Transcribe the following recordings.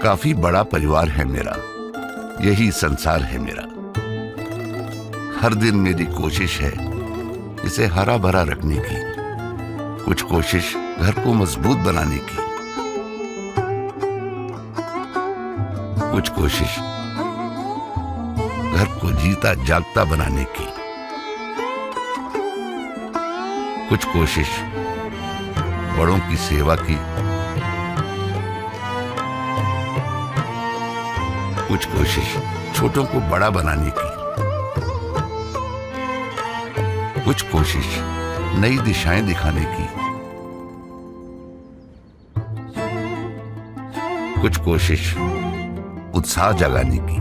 काफी बड़ा परिवार है मेरा, यही संसार है मेरा। हर दिन मेरी कोशिश है इसे हरा भरा रखने की, कुछ कोशिश घर को मजबूत बनाने की, कुछ कोशिश घर को जीता जागता बनाने की, कुछ कोशिश बड़ों की सेवा की, कुछ कोशिश छोटों को बड़ा बनाने की, कुछ कोशिश नई दिशाएं दिखाने की, कुछ कोशिश उत्साह जगाने की।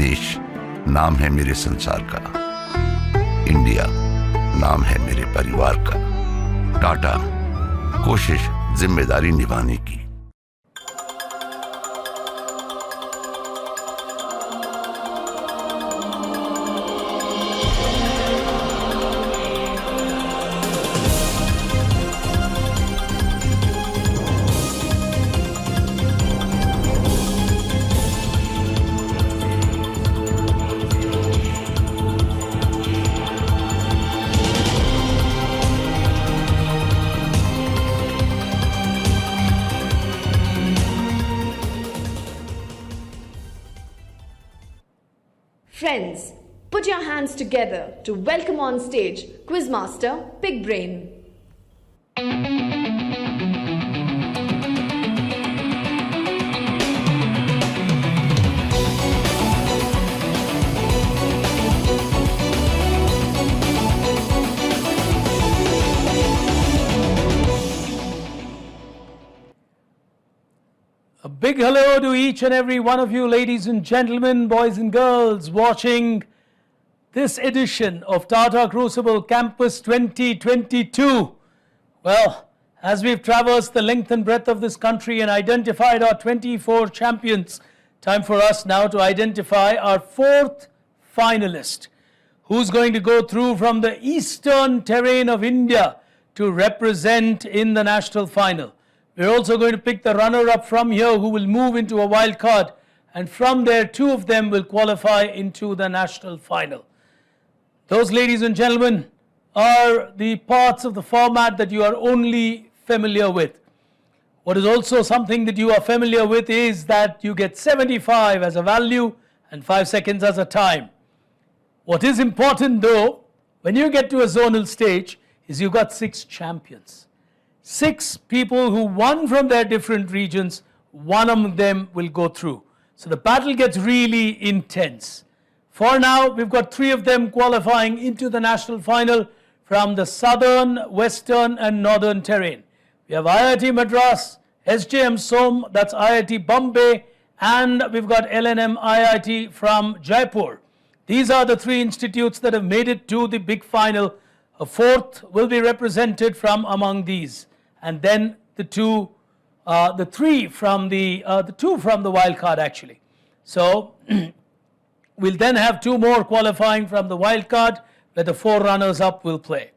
देश नाम है मेरे संसार का, इंडिया नाम है मेरे परिवार का, टाटा कोशिश जिम्मेदारी निभाने की। Friends, put your hands together to welcome on stage Quizmaster Big Brain. A big hello to each and every one of you, ladies and gentlemen, boys and girls, watching this edition of Tata Crucible Campus 2022. Well, as we've traversed the length and breadth of this country and identified our 24 champions, time for us now to identify our fourth finalist, who's going to go through from the eastern terrain of India to represent in the national final. We're also going to pick the runner-up from here who will move into a wild card, and from there two of them will qualify into the national final. Those, ladies and gentlemen, are the parts of the format that you are only familiar with. What is also something that you are familiar with is that you get 75 as a value and 5 seconds as a time. What is important though, when you get to a zonal stage, is you got 6 champions. 6 people who won from their different regions, one of them will go through. So the battle gets really intense. For now, we've got 3 of them qualifying into the national final from the southern, western and northern terrain. We have IIT Madras, SJM Som, that's IIT Bombay, and we've got LNM IIT from Jaipur. These are the 3 institutes that have made it to the big final. A 4th will be represented from among these. And then the 2 from the wild card actually. So we'll then have 2 more qualifying from the wild card where the 4 runners up will play.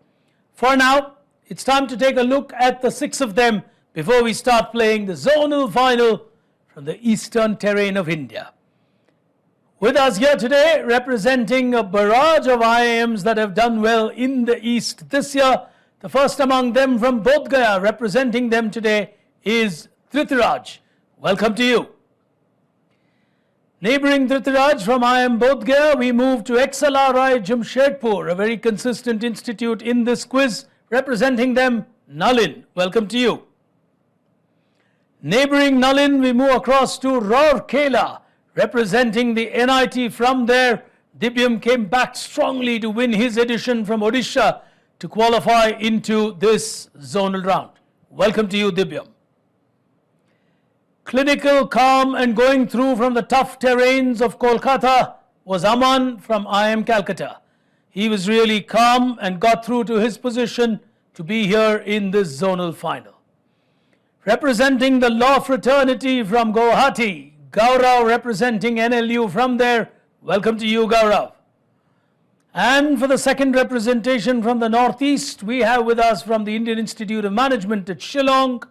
For now, it's time to take a look at the 6 of them before we start playing the zonal final from the eastern terrain of India. With us here today, representing a barrage of IIMs that have done well in the east this year, the first among them from Bodh Gaya, representing them today, is Dhritaraj. Welcome to you. Neighbouring Dhritaraj from IIM Bodh Gaya, we move to XLRI Jamshedpur, a very consistent institute in this quiz, representing them, Nalin. Welcome to you. Neighbouring Nalin, we move across to Rourkela, representing the NIT from there. Dibyam came back strongly to win his edition from Odisha to qualify into this zonal round. Welcome to you, Dibyam. Clinical, calm and going through from the tough terrains of Kolkata was Aman from IIM Calcutta. He was really calm and got through to his position to be here in this zonal final. Representing the law fraternity from Guwahati, Gaurav representing NLU from there. Welcome to you, Gaurav. And for the second representation from the northeast, we have with us from the Indian Institute of Management at Shillong,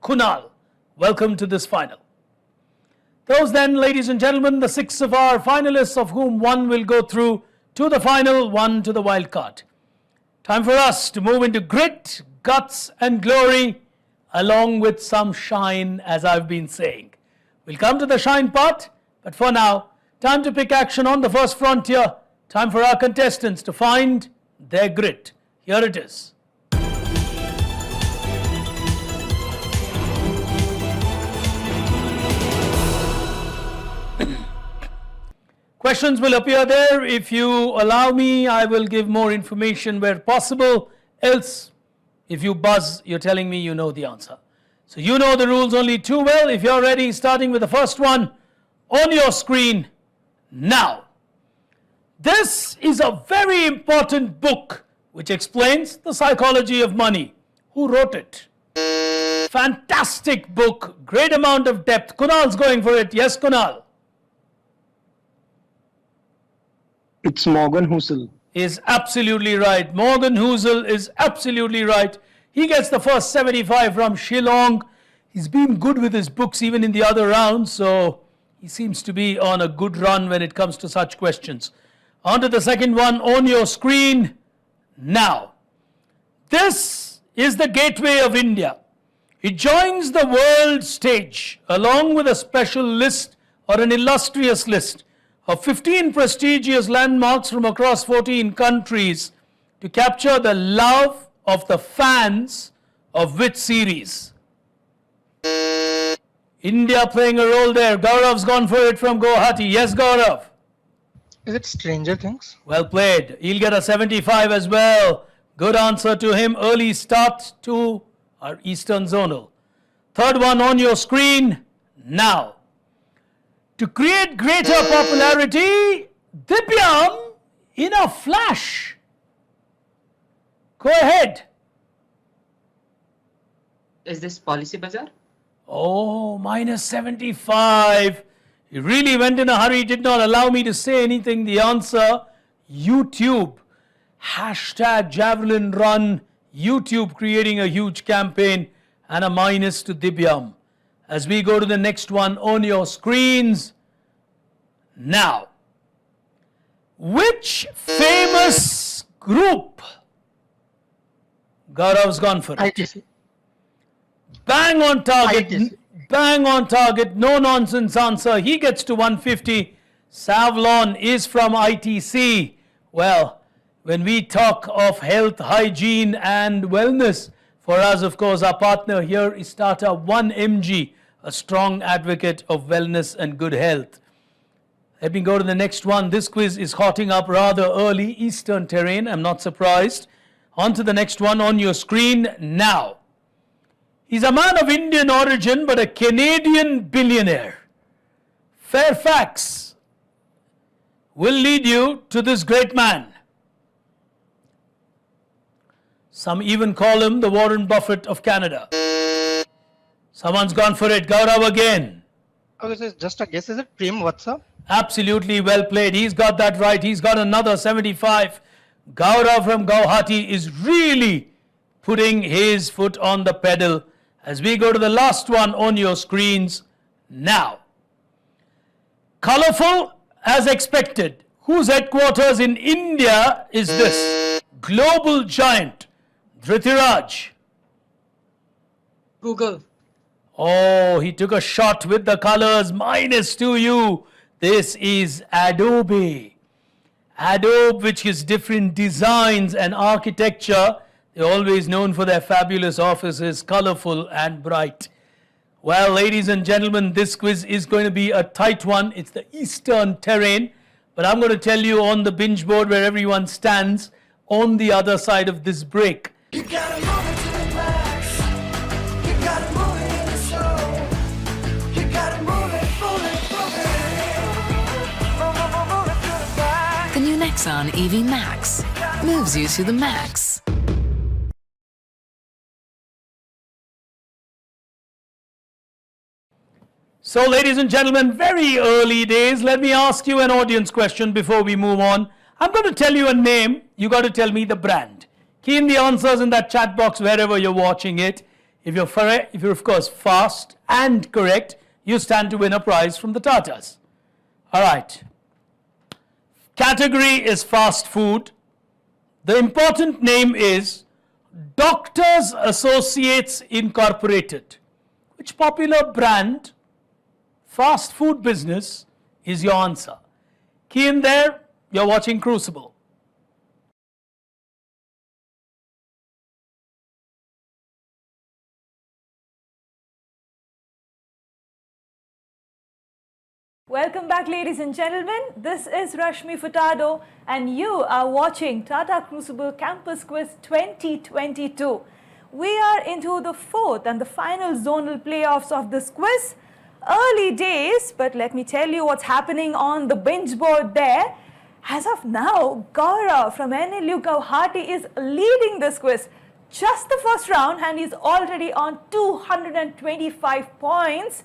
Kunal. Welcome to this final. Those then, ladies and gentlemen, the 6 of our finalists, of whom 1 will go through to the final, 1 to the wild card. Time for us to move into grit, guts and glory, along with some shine, as I've been saying. We'll come to the shine part, but for now, time to pick action on the first frontier. Time for our contestants to find their grit. Here it is. Questions will appear there. If you allow me, I will give more information where possible. Else, if you buzz, you're telling me you know the answer. So you know the rules only too well. If you're ready, starting with the first one on your screen now. This is a very important book which explains the psychology of money. Who wrote it? Fantastic book, great amount of depth. Kunal's going for it. Yes, Kunal? It's Morgan Housel. Is absolutely right. Morgan Housel is absolutely right. He gets the first 75 from Shillong. He's been good with his books even in the other rounds, so he seems to be on a good run when it comes to such questions. On to the second one on your screen now. This is the gateway of India. It joins the world stage along with a special list or an illustrious list of 15 prestigious landmarks from across 14 countries to capture the love of the fans of which series? India playing a role there. Gaurav's gone for it from Guwahati. Yes, Gaurav? Is it Stranger Things? Well played. He'll get a 75 as well. Good answer to him. Early start to our Eastern Zonal. Third one on your screen now. To create greater popularity, Dibyam in a flash. Go ahead. Is this Policy Bazaar? Oh, minus 75. He really went in a hurry, did not allow me to say anything. The answer, YouTube. Hashtag Javelin Run. YouTube creating a huge campaign and a minus to Dibyam. As we go to the next one on your screens now. Which famous group? Gaurav's gone for it. ITC. Bang on target. ITC. Bang on target. No nonsense answer. He gets to 150. Savlon is from ITC. Well, when we talk of health, hygiene and wellness, for us, of course, our partner here is Tata 1mg, a strong advocate of wellness and good health. Let me go to the next one. This quiz is hotting up rather early. Eastern terrain, I'm not surprised. On to the next one on your screen now. He's a man of Indian origin but a Canadian billionaire. Fairfax will lead you to this great man. Some even call him the Warren Buffett of Canada. Someone's gone for it. Gaurav again. Okay, so it's just a guess. Is it Prem Vatsa? Absolutely well played. He's got that right. He's got another 75. Gaurav from Guwahati is really putting his foot on the pedal as we go to the last one on your screens now. Colorful as expected. Whose headquarters in India is this? Global giant. Dhritiraj. Google. Oh, he took a shot with the colors. Minus to you. This is Adobe. Adobe, which is different designs and architecture. They're always known for their fabulous offices, colorful and bright. Well, ladies and gentlemen, this quiz is going to be a tight one. It's the Eastern terrain. But I'm going to tell you on the binge board where everyone stands on the other side of this break. You gotta move it to the max. You gotta move it in the show. You gotta move it, move it, move it. Move it to the max. The new Nexon EV Max moves you to the max. So, ladies and gentlemen, very early days. Let me ask you an audience question before we move on. I'm going to tell you a name. You got to tell me the brand. Key in the answers in that chat box wherever you're watching it. If you're of course fast and correct, you stand to win a prize from the Tatas. All right. Category is fast food. The important name is Doctors Associates Incorporated. Which popular brand, fast food business, is your answer? Key in there, you're watching Crucible. Welcome back, ladies and gentlemen. This is Rashmi Furtado and you are watching Tata Crucible Campus Quiz 2022. We are into the fourth and the final zonal playoffs of this quiz. Early days, but let me tell you what's happening on the binge board there. As of now, Gaurav from NLU Guwahati is leading this quiz. Just the first round and he's already on 225 points.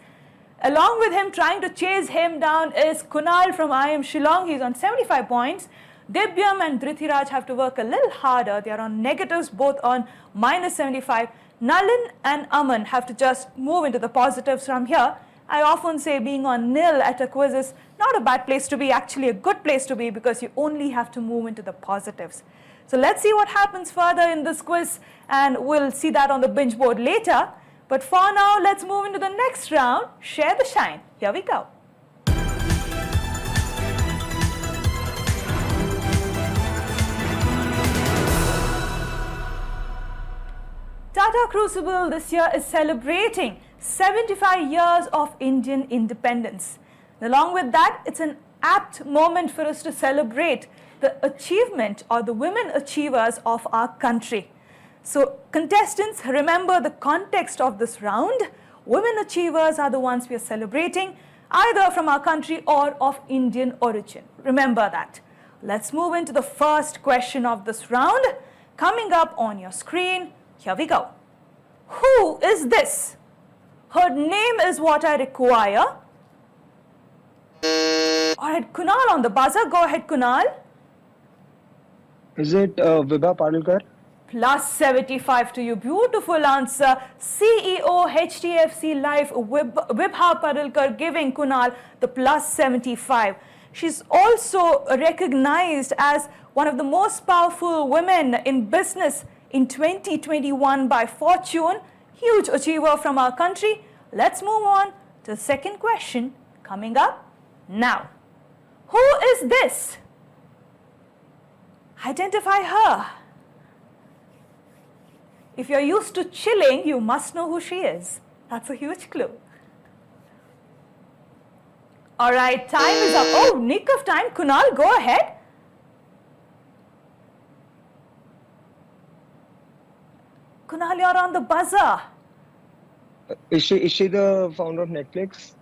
Along with him, trying to chase him down is Kunal from IM Shillong. He's on 75 points. Dibyam and Dhrithiraj have to work a little harder. They are on negatives, both on minus 75. Nalin and Aman have to just move into the positives from here. I often say being on nil at a quiz is not a bad place to be, actually a good place to be, because you only have to move into the positives. So let's see what happens further in this quiz, and we'll see that on the binge board later. But for now, let's move into the next round. Share the shine. Here we go. Tata Crucible this year is celebrating 75 years of Indian independence. Along with that, it's an apt moment for us to celebrate the achievement or the women achievers of our country. So contestants, remember the context of this round. Women achievers are the ones we are celebrating, either from our country or of Indian origin. Remember that. Let's move into the first question of this round. Coming up on your screen, here we go. Who is this? Her name is what I require. All right, Kunal on the buzzer. Go ahead, Kunal. Is it Vibha Padalkar? Plus 75 to you. Beautiful answer. CEO HDFC Life Vibha Padalkar giving Kunal the plus 75. She's also recognized as one of the most powerful women in business in 2021 by Fortune. Huge achiever from our country. Let's move on to the second question coming up now. Who is this? Identify her. If you're used to chilling, you must know who she is. That's a huge clue. All right, time is up. Oh, nick of time. Kunal, go ahead. Kunal, you're on the buzzer. Is she the founder of Netflix?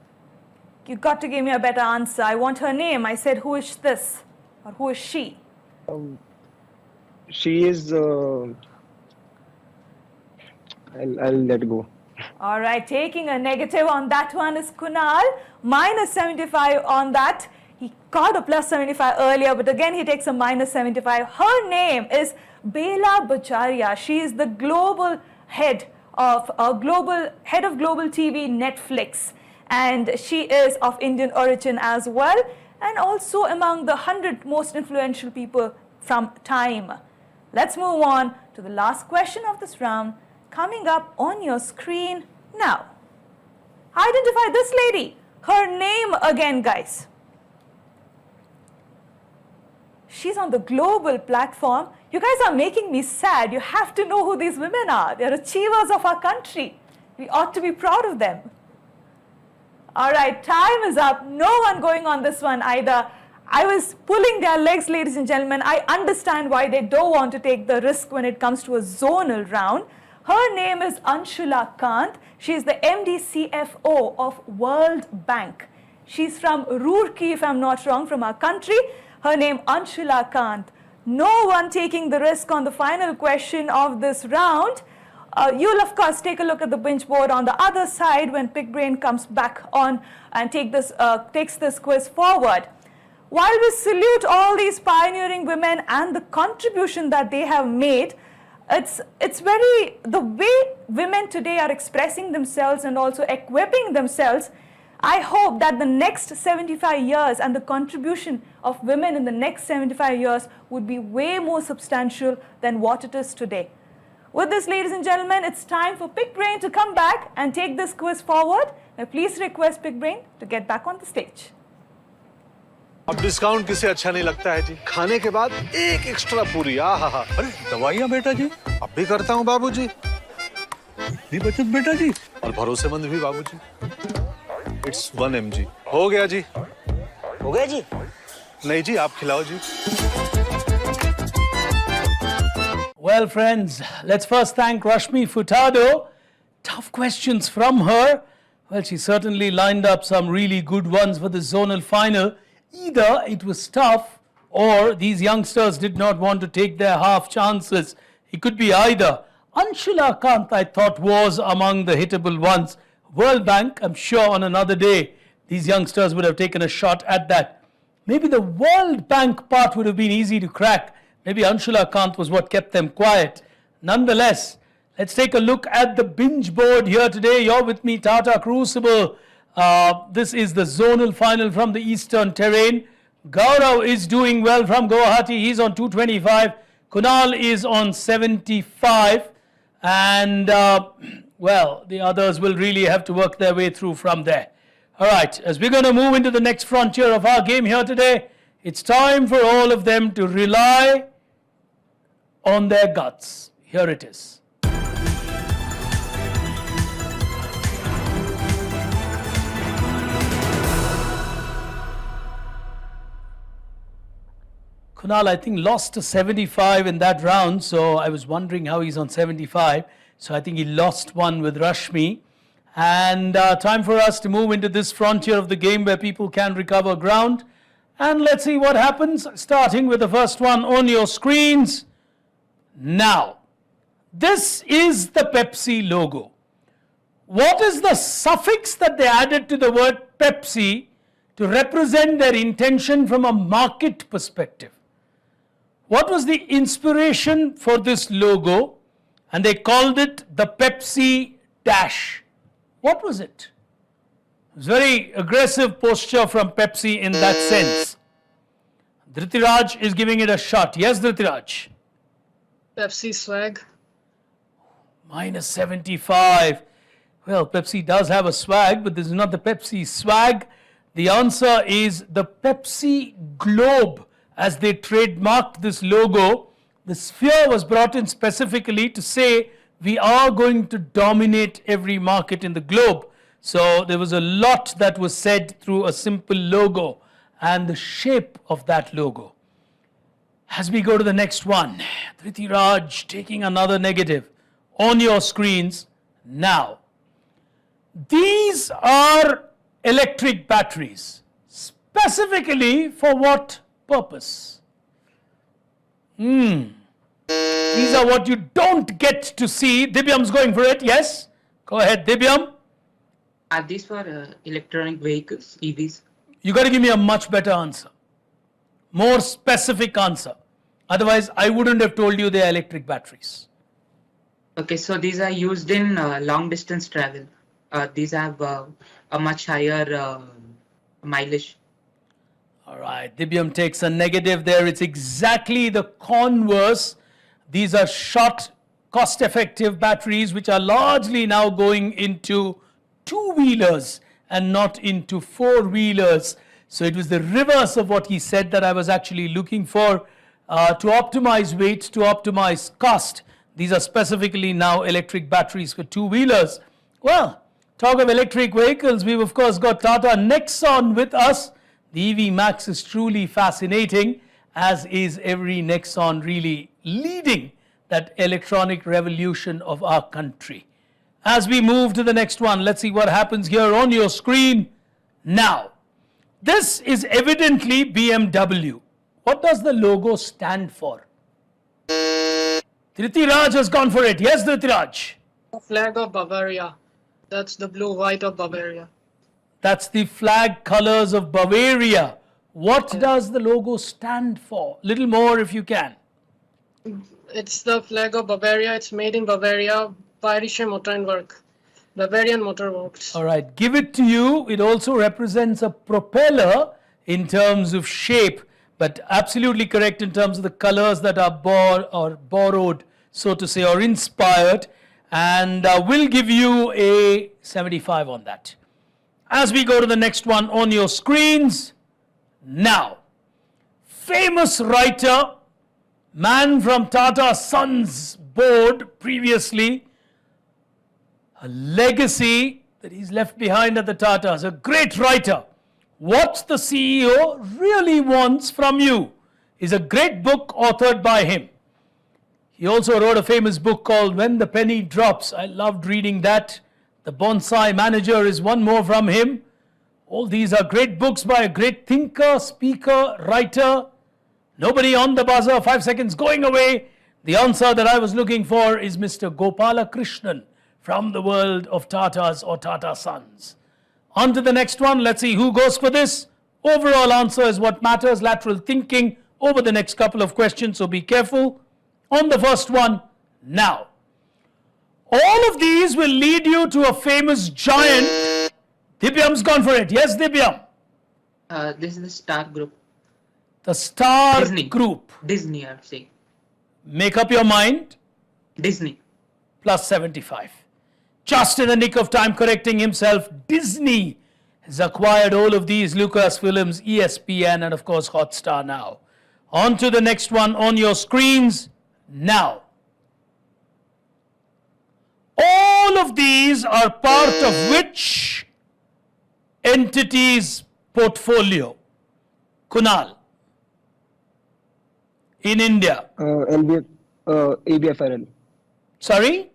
You got to give me a better answer. I want her name. I said, who is this? Or who is she? She is. I'll let go. All right, taking a negative on that one is Kunal. Minus 75 on that. He got a plus 75 earlier, but again he takes a minus 75. Her name is Bela Bajaria. She is the global head of global TV Netflix, and she is of Indian origin as well, and also among the 100 most influential people from Time. Let's move on to the last question of this round, coming up on your screen now. Identify this lady. Her name again, guys. She's on the global platform. You guys are making me sad. You have to know who these women are. They're achievers of our country. We ought to be proud of them. All right, time is up. No one going on this one either. I was pulling their legs, ladies and gentlemen. I understand why they don't want to take the risk when it comes to a zonal round. Her name is Anshula Kant. She is the MD CFO of World Bank. She's from Roorkee, if I'm not wrong, from our country. Her name Anshula Kant. No one taking the risk on the final question of this round. You'll of course take a look at the binge board on the other side when Pig Brain comes back on and takes this quiz forward. While we salute all these pioneering women and the contribution that they have made, it's very, the way women today are expressing themselves and also equipping themselves, I hope that the next 75 years and the contribution of women in the next 75 years would be way more substantial than what it is today. With this, ladies and gentlemen, it's time for Pick Brain to come back and take this quiz forward. Now, please request Pick Brain to get back on the stage. अब discount किसे अच्छा नहीं लगता है जी? खाने के बाद एक एक्स्ट्रा पूरी। आहा, अरे दवाइयाँ बेटा जी, अब भी करता हूँ बाबूजी। इतनी बचत बेटा जी, और भरोसेमंद भी बाबूजी। It's 1 mg। हो गया जी। हो गया जी? नहीं जी, आप खिलाओ जी। Well, friends, let's first thank Rashmi Furtado. Tough questions from her. Well, she certainly lined up some really good ones for the zonal final. Either it was tough or these youngsters did not want to take their half chances. It could be either. Anshula Kant, I thought, was among the hittable ones. World Bank, I'm sure on another day, these youngsters would have taken a shot at that. Maybe the World Bank part would have been easy to crack. Maybe Anshula Kant was what kept them quiet. Nonetheless, let's take a look at the binge board here today. You're with me, Tata Crucible. This is the zonal final from the Eastern Terrain. Gaurav is doing well from Guwahati. He's on 225. Kunal is on 75. And, well, the others will really have to work their way through from there. All right, as we're going to move into the next frontier of our game here today, it's time for all of them to rely on their guts. Here it is. Kunal, I think, lost to 75 in that round, so I was wondering how he's on 75. So I think he lost one with Rashmi. And time for us to move into this frontier of the game where people can recover ground. And let's see what happens, starting with the first one on your screens. Now, this is the Pepsi logo. What is the suffix that they added to the word Pepsi to represent their intention from a market perspective? What was the inspiration for this logo? And they called it the Pepsi Dash. What was it? It was very aggressive posture from Pepsi in that sense. Dhritiraj is giving it a shot. Yes, Dhritiraj? Pepsi swag. Minus 75. Well, Pepsi does have a swag, but this is not the Pepsi swag. The answer is the Pepsi globe. As they trademarked this logo, the sphere was brought in specifically to say we are going to dominate every market in the globe. So there was a lot that was said through a simple logo and the shape of that logo. As we go to the next one, Dhritiraj taking another negative on your screens now. These are electric batteries. Specifically for what purpose? These are what you don't get to see. Dibyam's going for it. Yes? Go ahead, Dibyam. Are these for electronic vehicles, EVs? You got to give me a much better answer. More specific answer. Otherwise, I wouldn't have told you they are electric batteries. Okay, so these are used in long distance travel. These have a much higher mileage. All right, Dibyam takes a negative there. It's exactly the converse. These are short, cost-effective batteries which are largely now going into two-wheelers and not into four-wheelers. So it was the reverse of what he said that I was actually looking for. To optimize weight, to optimize cost. These are specifically now electric batteries for two-wheelers. Well, talk of electric vehicles, we've of course got Tata Nexon with us. The EV Max is truly fascinating, as is every Nexon really leading that electronic revolution of our country. As we move to the next one, let's see what happens here on your screen now. This is evidently BMW. What does the logo stand for? Dhritiraj has gone for it. Yes, Dhritiraj? The flag of Bavaria. That's the blue white of Bavaria. That's the flag colors of Bavaria. What does the logo stand for? Little more if you can. It's the flag of Bavaria. It's made in Bavaria, Bayerische Motorenwerk. Bavarian Motor Works. All right, give it to you. It also represents a propeller in terms of shape, but absolutely correct in terms of the colors that are borrowed, so to say, or inspired. And we'll give you a 75 on that. As we go to the next one on your screens, now, famous writer, man from Tata Sons board previously, a legacy that he's left behind at the Tatas, a great writer. What the CEO really wants from you is a great book authored by him. He also wrote a famous book called When the Penny Drops. I loved reading that. The Bonsai Manager is one more from him. All these are great books by a great thinker, speaker, writer. Nobody on the buzzer, 5 seconds going away. The answer that I was looking for is Mr. Gopala Krishnan from the world of Tatas or Tata Sons. On to the next one. Let's see who goes for this. Overall answer is what matters. Lateral thinking over the next couple of questions, so be careful. On the first one, now. All of these will lead you to a famous giant. Dibyam's gone for it. Yes, Dibyam. This is the Star Group. The Star Disney. Group. Disney, I'd say. Make up your mind. Disney. Plus 75. Just in the nick of time correcting himself, Disney has acquired all of these Lucasfilms, ESPN, and of course Hotstar now. On to the next one on your screens now. All of these are part of which entity's portfolio? Kunal. In India. ABFRL. Sorry?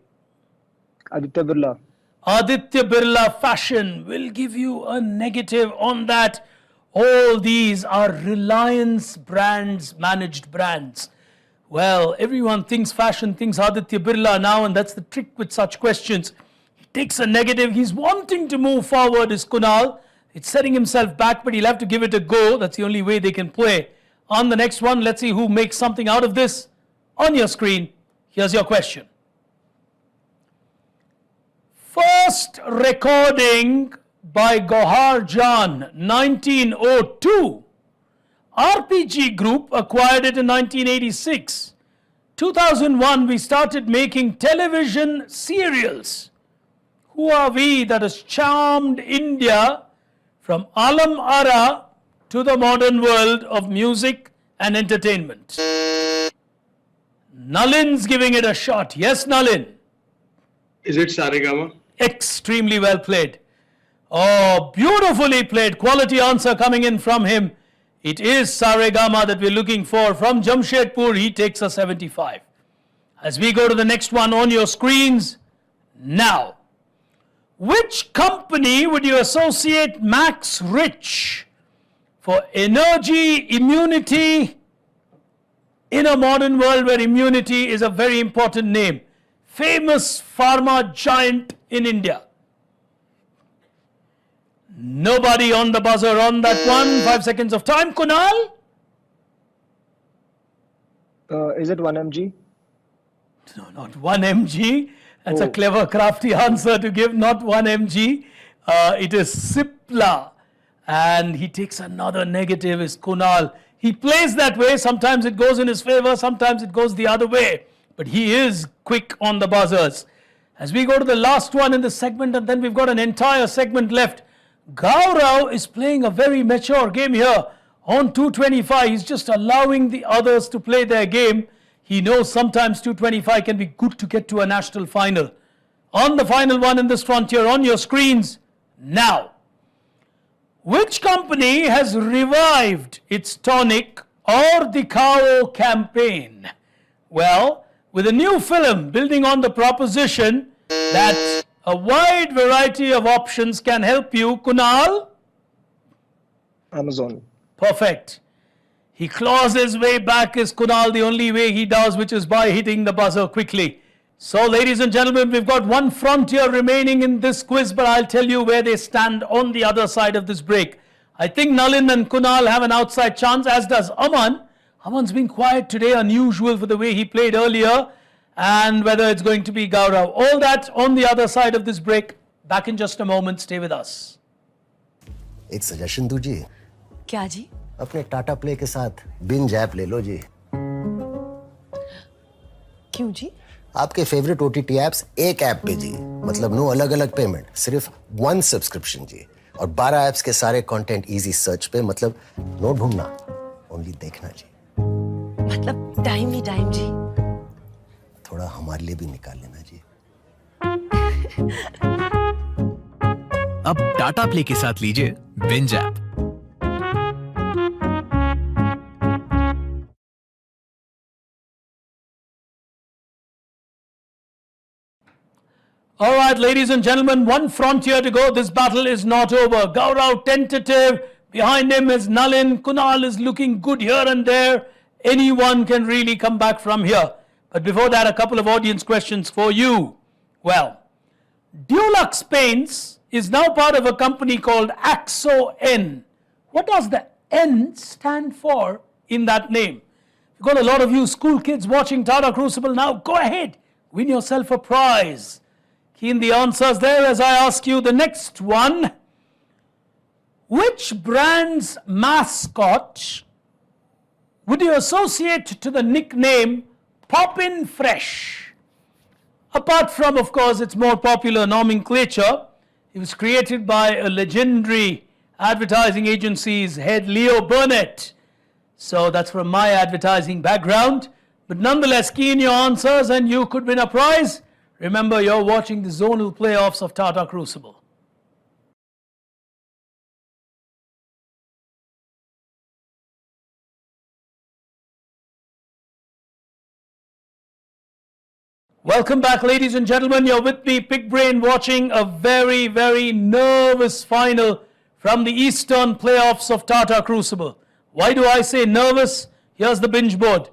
Aditya Birla. Aditya Birla Fashion will give you a negative on that. All these are Reliance brands, managed brands. Well, everyone thinks fashion, thinks Aditya Birla now, and that's the trick with such questions. He takes a negative. He's wanting to move forward, is Kunal. It's setting himself back, but he'll have to give it a go. That's the only way they can play. On the next one, let's see who makes something out of this. On your screen, here's your question. First recording by Gohar Jan, 1902. RPG Group acquired it in 1986. 2001, we started making television serials. Who are we that has charmed India from Alam Ara to the modern world of music and entertainment? Nalin's giving it a shot. Yes, Nalin? Is it Saregama? Extremely well played. Oh, beautifully played. Quality answer coming in from him. It is Saregama that we're looking for. From Jamshedpur, he takes a 75. As we go to the next one on your screens, now. Which company would you associate Max Rich for energy, immunity, in a modern world where immunity is a very important name? Famous pharma giant in India. Nobody on the buzzer on that one. 5 seconds of time. Kunal? Is it 1mg? No, not 1mg. That's a clever, crafty answer to give. Not 1mg. It is Cipla. And he takes another negative, is Kunal. He plays that way. Sometimes it goes in his favor. Sometimes it goes the other way. But he is quick on the buzzers. As we go to the last one in this segment, and then we've got an entire segment left. Gaurav is playing a very mature game here on 225. He's just allowing the others to play their game. He knows sometimes 225 can be good to get to a national final. On the final one in this frontier, on your screens, now. Which company has revived its tonic or Dikhao campaign? Well, with a new film building on the proposition that a wide variety of options can help you. Kunal? Amazon. Perfect. He claws his way back, is Kunal, the only way he does, which is by hitting the buzzer quickly. So, ladies and gentlemen, we've got one frontier remaining in this quiz, but I'll tell you where they stand on the other side of this break. I think Nalin and Kunal have an outside chance, as does Aman. Aman's been quiet today, unusual for the way he played earlier. And whether it's going to be Gaurav. All that on the other side of this break. Back in just a moment. Stay with us. एक suggestion दू जी. क्या जी? अपने Tata play के साथ binge app ले लो जी. क्यों जी? आपके favourite OTT apps एक ऐप पे जी. मतलब नो अलग अलग पेमेंट, सिर्फ 1 सब्सक्रिप्शन जी. और 12 ऐप्स के सारे कंटेंट इजी सर्च पे. मतलब नो ढूंढना, ओनली देखना जी. मतलब टाइम ही टाइम जी. थोड़ा हमारे लिए भी निकाल लेना जी. अब टाटा प्ले के साथ लीजिए binge app. All right, ladies and gentlemen, one frontier to go. This battle is not over. Gaurav tentative. Behind him is Nalin. Kunal is looking good here and there. Anyone can really come back from here. But before that, a couple of audience questions for you. Well, Dulux Paints is now part of a company called AXO-N. What does the N stand for in that name? You've got a lot of you school kids watching Tata Crucible now. Go ahead, win yourself a prize. Keen the answers there as I ask you the next one. Which brand's mascot would you associate to the nickname Poppin' Fresh? Apart from, of course, its more popular nomenclature, it was created by a legendary advertising agency's head, Leo Burnett. So that's from my advertising background. But nonetheless, key in your answers and you could win a prize. Remember, you're watching the zonal playoffs of Tata Crucible. Welcome back, ladies and gentlemen. You're with me, Pig Brain, watching a very, very nervous final from the Eastern playoffs of Tata Crucible. Why do I say nervous? Here's the binge board.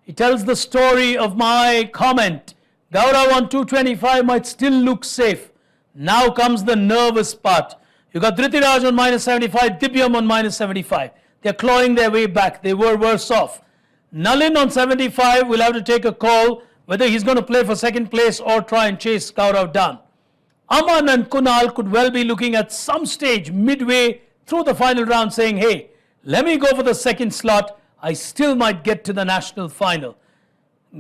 It tells the story of my comment. Gaurav on 225 might still look safe. Now comes the nervous part. You got Dhritiraj on -75, Dibyam on -75. They're clawing their way back. They were worse off. Nalin on 75 will have to take a call whether he's going to play for second place or try and chase Gaurav down. Aman and Kunal could well be looking at some stage midway through the final round saying, hey, let me go for the second slot. I still might get to the national final.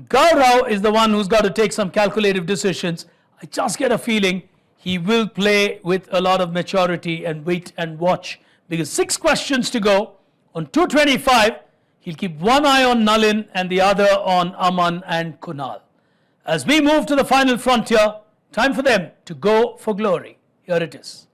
Gaurav is the one who's got to take some calculative decisions. I just get a feeling he will play with a lot of maturity and wait and watch. Because 6 questions to go. On 225, he'll keep one eye on Nalin and the other on Aman and Kunal. As we move to the final frontier, time for them to go for glory. Here it is.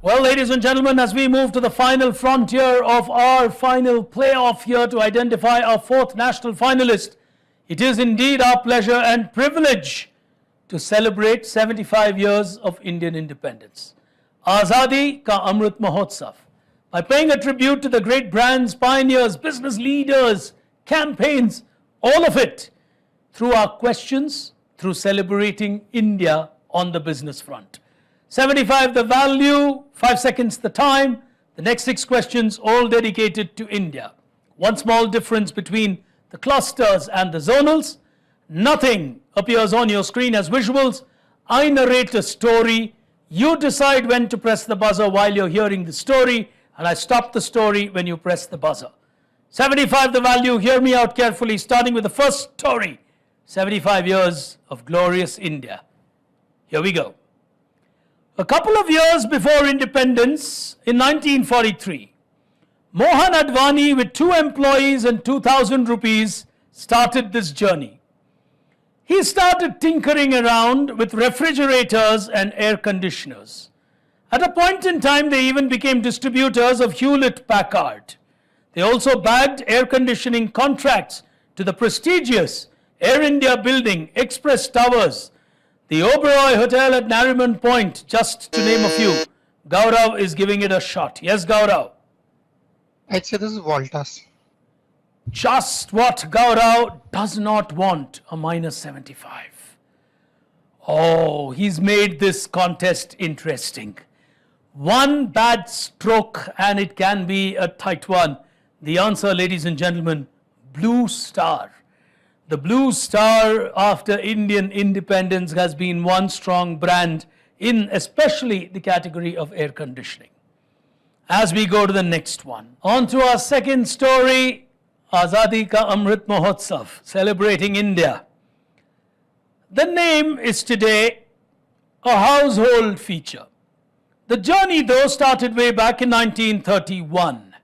Well, ladies and gentlemen, as we move to the final frontier of our final playoff here to identify our 4th national finalist, it is indeed our pleasure and privilege to celebrate 75 years of Indian independence. Azadi Ka Amrit Mahotsav. By paying a tribute to the great brands, pioneers, business leaders, campaigns, all of it, through our questions, through celebrating India on the business front. 75 the value, 5 seconds the time. The next 6 questions all dedicated to India. One small difference between the clusters and the zonals. Nothing appears on your screen as visuals. I narrate a story. You decide when to press the buzzer while you're hearing the story, and I stop the story when you press the buzzer. 75 the value, hear me out carefully, starting with the first story. 75 years of glorious India. Here we go. A couple of years before independence, in 1943, Mohan Advani with 2 employees and 2,000 rupees started this journey. He started tinkering around with refrigerators and air conditioners. At a point in time, they even became distributors of Hewlett-Packard. They also bagged air conditioning contracts to the prestigious Air India building, Express Towers, the Oberoi Hotel at Nariman Point, just to name a few. Gaurav is giving it a shot. Yes, Gaurav? I'd say this is Voltas. Just what Gaurav does not want, a -75. Oh, he's made this contest interesting. One bad stroke and it can be a tight one. The answer, ladies and gentlemen, Blue Star. The Blue Star, after Indian independence, has been one strong brand in especially the category of air conditioning. As we go to the next one, on to our second story, Azadi Ka Amrit Mahotsav, celebrating India. The name is today a household feature. The journey, though, started way back in 1931.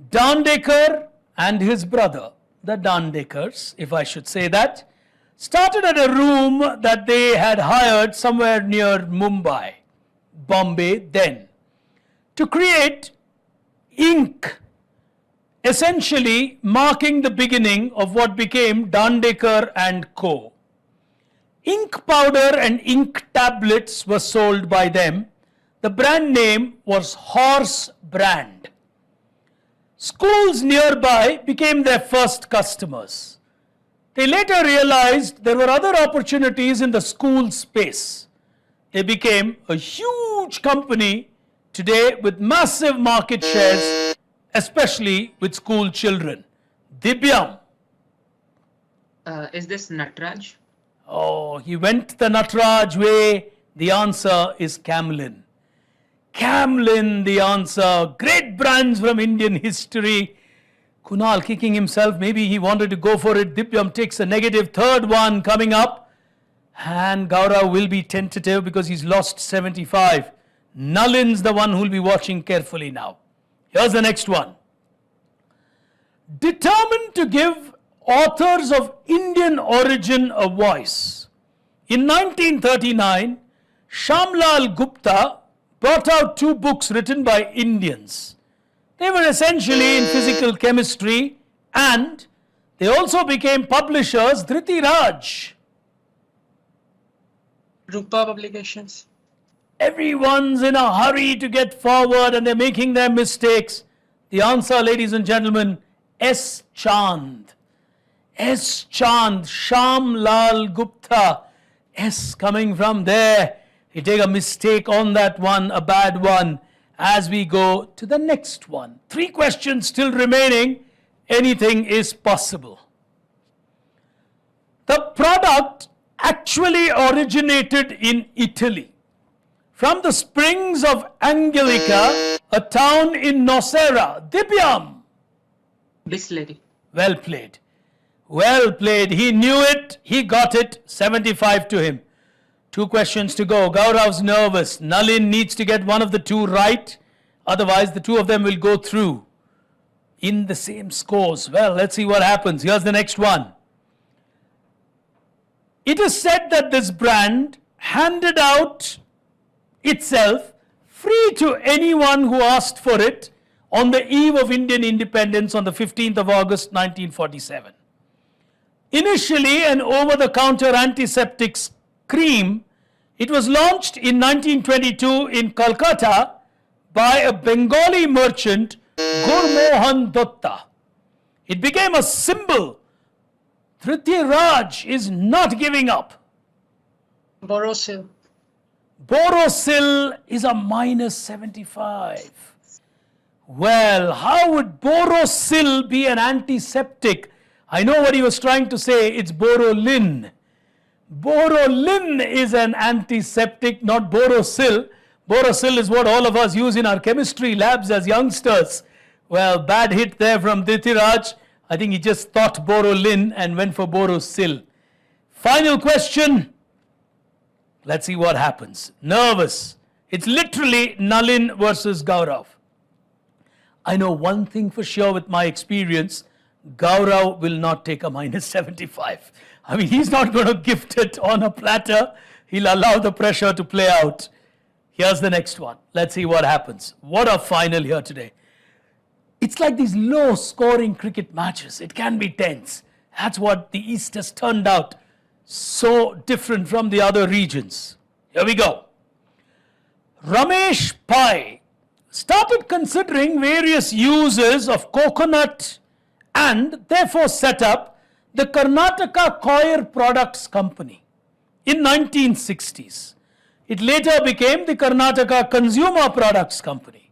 Dandekar and his brother, the Dandekars, if I should say that, started at a room that they had hired somewhere near Mumbai, Bombay then, to create ink, essentially marking the beginning of what became Dandekar and Co. Ink powder and ink tablets were sold by them. The brand name was Horse Brand. Schools nearby became their first customers. They later realized there were other opportunities in the school space. They became a huge company today with massive market shares, especially with school children. Dibyam. Is this Natraj? Oh, he went the Natraj way. The answer is Camlin. Camlin, the answer. Great brands from Indian history. Kunal kicking himself. Maybe he wanted to go for it. Dibyam takes a negative. Third one coming up. And Gaurav will be tentative because he's lost 75. Nalin's the one who will be watching carefully now. Here's the next one. Determined to give authors of Indian origin a voice, in 1939, Shamlal Gupta brought out two books written by Indians. They were essentially in physical chemistry, and they also became publishers. Dhriti Raj. Rupa Publications. Everyone's in a hurry to get forward and they're making their mistakes. The answer, ladies and gentlemen, S. Chand. S. Chand, Sham Lal Gupta. S coming from there. You take a mistake on that one, a bad one, as we go to the next one. 3 questions still remaining. Anything is possible. The product actually originated in Italy, from the springs of Angelica, a town in Nocera. Dibyam. Bisleri. Well played. Well played. He knew it. He got it. 75 to him. 2 questions to go. Gaurav's nervous. Nalin needs to get one of the 2 right. Otherwise, the 2 of them will go through in the same scores. Well, let's see what happens. Here's the next one. It is said that this brand handed out itself free to anyone who asked for it on the eve of Indian independence on the 15th of August 1947. Initially an over-the-counter antiseptic cream, it was launched in 1922 in Calcutta by a Bengali merchant, Gurmohan Datta. It became a symbol. Dhriti Raj is not giving up. Borosil. Borosil is a minus 75. Well, how would Borosil be an antiseptic? I know what he was trying to say. It's Borolin. Borolin is an antiseptic, not Borosil. Borosil is what all of us use in our chemistry labs as youngsters. Well, bad hit there from Dhriti Raj. I think he just thought Borolin and went for Borosil. Final question. Let's see what happens. Nervous. It's literally Nalin versus Gaurav. I know one thing for sure with my experience. Gaurav will not take a minus 75. I mean, he's not going to gift it on a platter. He'll allow the pressure to play out. Here's the next one. Let's see what happens. What a final here today. It's like these low-scoring cricket matches. It can be tense. That's what the East has turned out. So different from the other regions. Here we go. Ramesh Pai started considering various uses of coconut and therefore set up the Karnataka Coir Products Company in 1960s. It later became the Karnataka Consumer Products Company.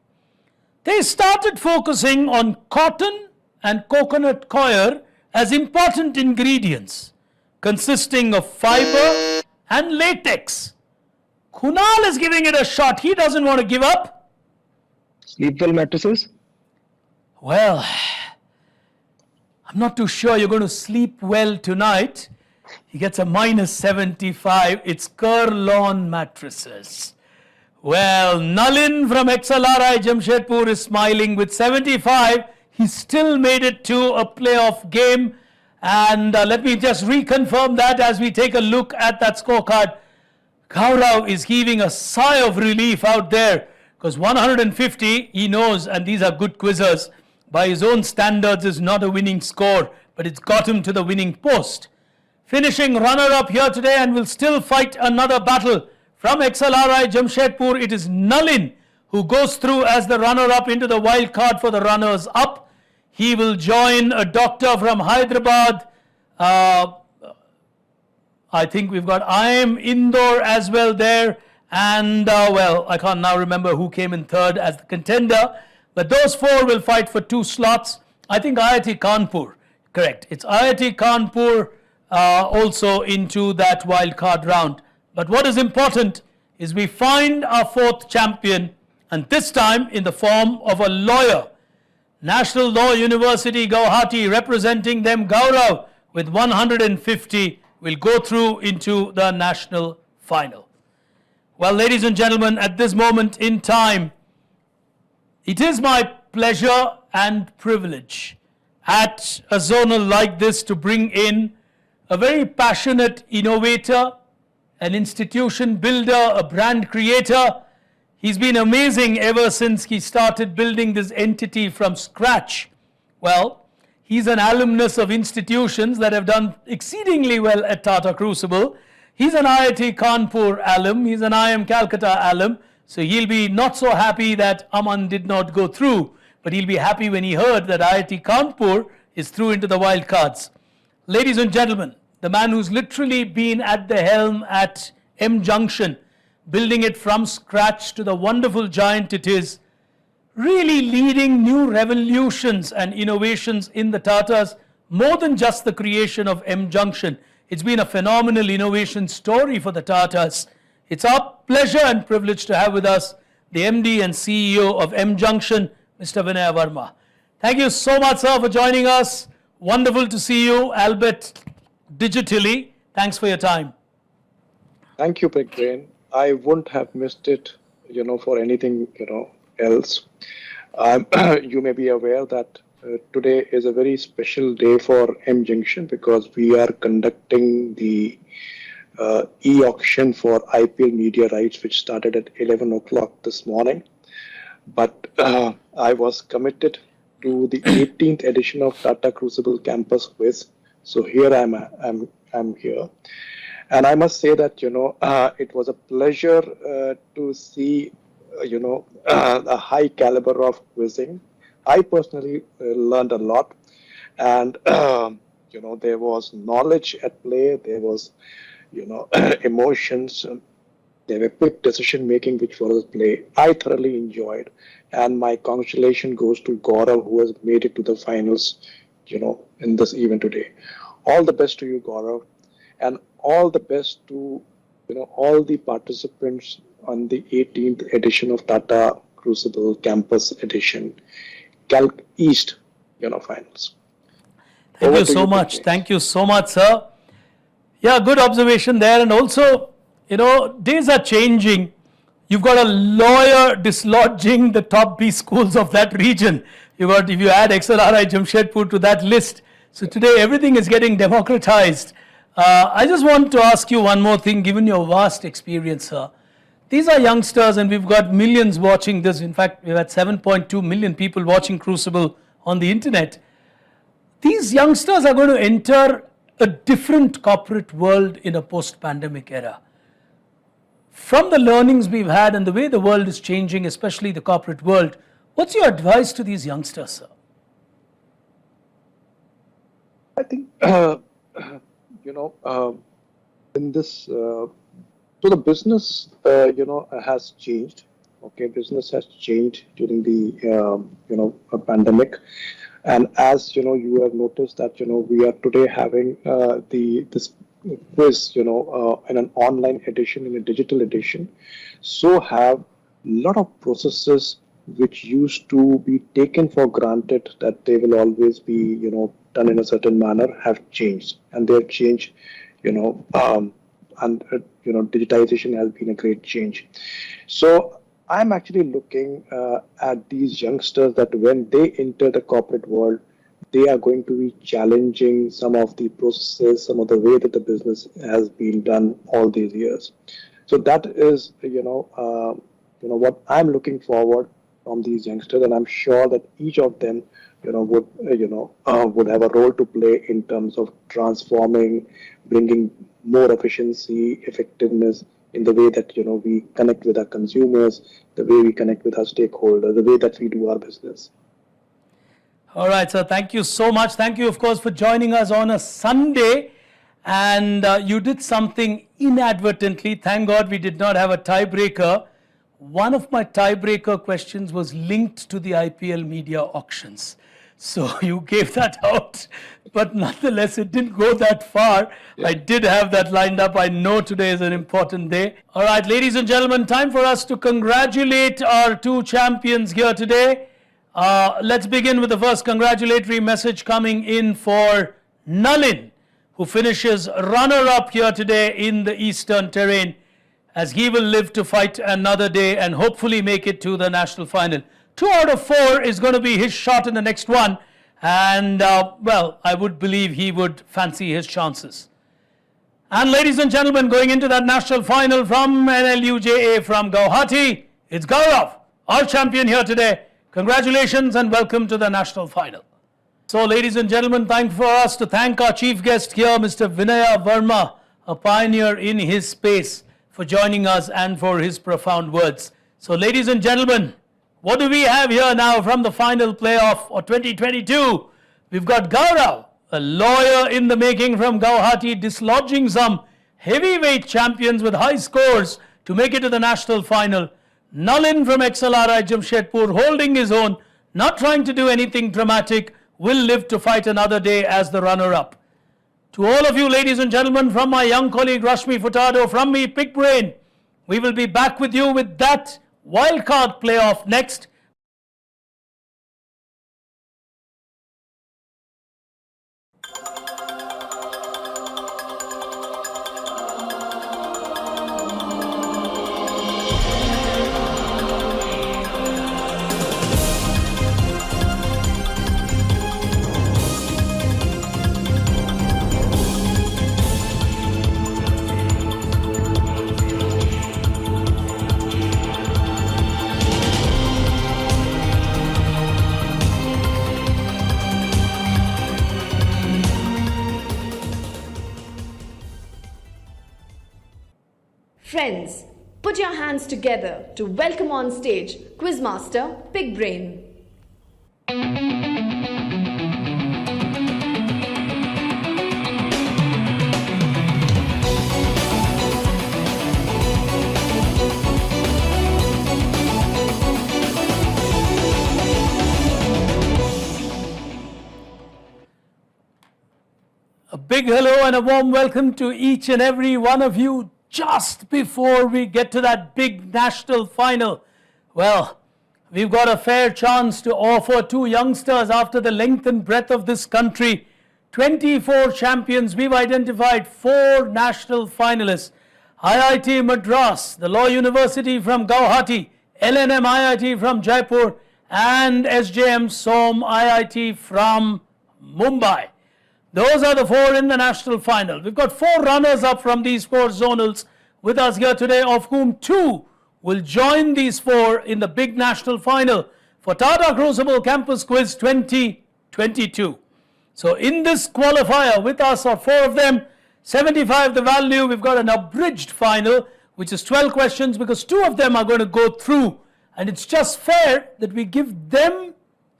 They started focusing on cotton and coconut coir as important ingredients, consisting of fiber and latex. Kunal is giving it a shot. He doesn't want to give up. Sleepwell mattresses? Well, I'm not too sure you're going to sleep well tonight. He gets a minus 75. It's Kurlon mattresses. Well, Nalin from XLRI Jamshedpur is smiling with 75. He still made it to a playoff game. And let me just reconfirm that as we take a look at that scorecard. Gaurav is heaving a sigh of relief out there because 150, he knows, and these are good quizzers, by his own standards is not a winning score, but it's got him to the winning post. Finishing runner-up here today and will still fight another battle. From XLRI Jamshedpur, it is Nalin who goes through as the runner-up into the wild card for the runners-up. He will join a doctor from Hyderabad. I think we've got IIM Indore as well there. And, well, I can't now remember who came in third as the contender. But those four will fight for 2 slots. I think IIT Kanpur, correct. It's IIT Kanpur also into that wild card round. But what is important is we find our 4th champion, and this time in the form of a lawyer. National Law University Guwahati, representing them, Gaurav with 150 will go through into the national final. Well, ladies and gentlemen, at this moment in time, it is my pleasure and privilege at a zonal like this to bring in a very passionate innovator, an institution builder, a brand creator. He's been amazing ever since he started building this entity from scratch. Well, he's an alumnus of institutions that have done exceedingly well at Tata Crucible. He's an IIT Kanpur alum, he's an IIM Calcutta alum, so he'll be not so happy that Aman did not go through, but he'll be happy when he heard that IIT Kanpur is through into the wild cards. Ladies and gentlemen, the man who's literally been at the helm at M Junction, building it from scratch to the wonderful giant it is, really leading new revolutions and innovations in the Tatas, more than just the creation of M Junction. It's been a phenomenal innovation story for the Tatas. It's our pleasure and privilege to have with us the MD and CEO of M Junction, Mr. Vinay Verma. Thank you so much, sir, for joining us. Wonderful to see you, albeit digitally. Thanks for your time. Thank you, Big Brain. I wouldn't have missed it, for anything, else. You may be aware that today is a very special day for M Junction because we are conducting the e-auction for IPL media rights, which started at 11 o'clock this morning. But I was committed to the 18th edition of Tata Crucible Campus Quiz. So here I'm here. And I must say that, it was a pleasure to see, a high caliber of quizzing. I personally learned a lot, and there was knowledge at play. There was, emotions. There were quick decision making which was at play. I thoroughly enjoyed, and my congratulations goes to Gaurav, who has made it to the finals, in this event today. All the best to you, Gaurav, and all the best to all the participants on the 18th edition of Tata Crucible Campus Edition. Calc East, finals. Thank you so much. Thank you so much, sir. Yeah, good observation there. And also, days are changing. You've got a lawyer dislodging the top B schools of that region. If you add XLRI Jamshedpur to that list. So today everything is getting democratized. I just want to ask you one more thing, given your vast experience, sir. These are youngsters and we've got millions watching this. In fact, we've had 7.2 million people watching Crucible on the internet. These youngsters are going to enter a different corporate world in a post-pandemic era. From the learnings we've had and the way the world is changing, especially the corporate world, what's your advice to these youngsters, sir? I think, in this, so the business, has changed. Okay, business has changed during the pandemic, and as you have noticed that we are today having this quiz in an online edition, in a digital edition. So have a lot of processes which used to be taken for granted that they will always be done in a certain manner have changed, and they have changed digitization has been a great change. So I'm actually looking at these youngsters that when they enter the corporate world, they are going to be challenging some of the processes, some of the way that the business has been done all these years. So that is, what I'm looking forward from these youngsters, and I'm sure that each of them, would have a role to play in terms of transforming, bringing more efficiency, effectiveness in the way that we connect with our consumers, the way we connect with our stakeholders, the way that we do our business. All right, sir. Thank you so much. Thank you, of course, for joining us on a Sunday. And you did something inadvertently. Thank God we did not have a tiebreaker. One of my tiebreaker questions was linked to the IPL media auctions. So you gave that out, but nonetheless, it didn't go that far. Yeah. I did have that lined up. I know today is an important day. All right, ladies and gentlemen, time for us to congratulate our two champions here today. Let's begin with the first congratulatory message coming in for Nalin, who finishes runner-up here today in the Eastern Terrain, as he will live to fight another day and hopefully make it to the national final. 2 out of 4 is going to be his shot in the next one, and well, I would believe he would fancy his chances. And ladies and gentlemen, going into that national final from NLUJA from Guwahati, it's Gaurav, our champion here today. Congratulations and welcome to the national final. So ladies and gentlemen, time for us to thank our chief guest here, Mr. Vinaya Verma, a pioneer in his space, for joining us and for his profound words. So ladies and gentlemen, what do we have here now from the final playoff of 2022? We've got Gaurav, a lawyer in the making from Guwahati, dislodging some heavyweight champions with high scores to make it to the national final. Nalin from XLRI Jamshedpur, holding his own, not trying to do anything dramatic, will live to fight another day as the runner-up. To all of you, ladies and gentlemen, from my young colleague Rashmi Furtado, from me, Pick Brain, we will be back with you with that wildcard playoff next. Friends, put your hands together to welcome on stage Quizmaster Big Brain. A big hello and a warm welcome to each and every one of you. Just before we get to that big national final, well, we've got a fair chance to offer two youngsters after the length and breadth of this country 24 champions. We've identified 4 national finalists. IIT Madras, the Law University from Guwahati, LNM IIT from Jaipur, and SJM SOM IIT from Mumbai. Those are the 4 in the national final. We've got 4 runners-up from these 4 zonals with us here today, of whom 2 will join these 4 in the big national final for Tata Crucible Campus Quiz 2022. So in this qualifier with us are 4 of them, 75 the value. We've got an abridged final, which is 12 questions, because 2 of them are going to go through, and it's just fair that we give them